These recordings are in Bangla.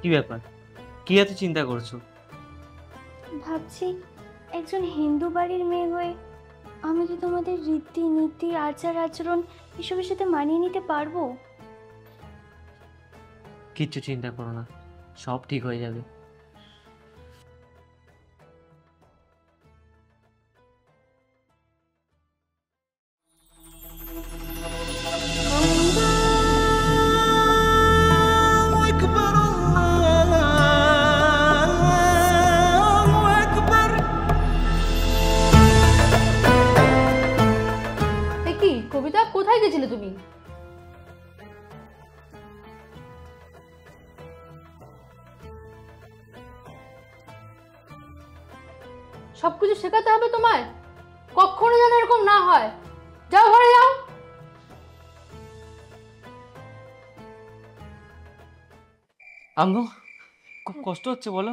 কি ব্যাপার, কি এত চিন্তা করছো? ভাবছি একজন হিন্দু বাড়ির মেয়ে হয়ে আমি কি তোমাদের রীতি নীতি আচার আচরণ এসবের সাথে মানিয়ে নিতে পারবো? কিচ্ছু চিন্তা করো না, সব ঠিক হয়ে যাবে। কি কবিতা, কোথায় গেছিলে তুমি? সবকিছু শেখাতে হবে তোমায়? কখনো যেন এরকম না হয়। যাও ঘরে যাও। আম্মু, খুব কষ্ট হচ্ছে বলো।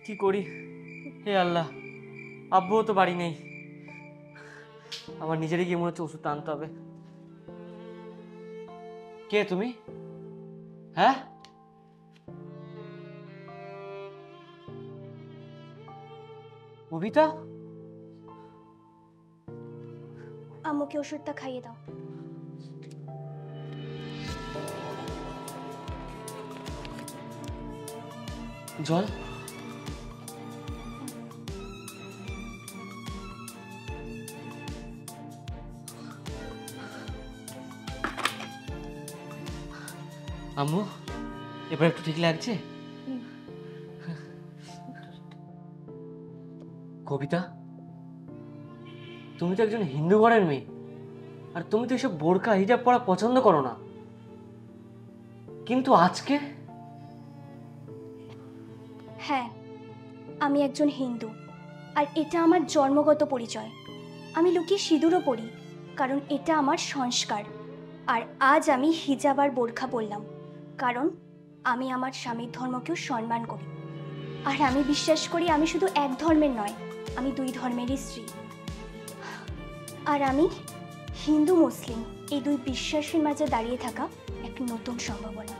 কি করি? হে আল্লাহ, আব্বুও তো বাড়ি নেই। আমার নিজেরই কি মনে হচ্ছে ওষুধ আনতে হবে। কে তুমি? হ্যাঁ, কবিতা? আম্মুকে ওষুধটা খাইয়ে দাও। জল? আম্মু, এবার একটু ঠিক লাগছে? কবিতা, তুমি তো একজন হিন্দু ঘরের মেয়ে, আর তুমি তো এসব বোরকা হিজাব পরা পছন্দ করো না, কিন্তু আজকে? হ্যাঁ, আমি একজন হিন্দু, আর এটা আমার জন্মগত পরিচয়। আমি লুকিয়ে সিঁদুরও পরি, কারণ এটা আমার সংস্কার। আর আজ আমি হিজাব আর বোরখা পরলাম, কারণ আমি আমার স্বামীর ধর্মকেও সম্মান করি। আর আমি বিশ্বাস করি আমি শুধু এক ধর্মের নয়, আমি দুই ধর্মেরই স্ত্রী। আর আমি হিন্দু মুসলিম এই দুই বিশ্বাসের মাঝে দাঁড়িয়ে থাকা এক নতুন সম্ভাবনা।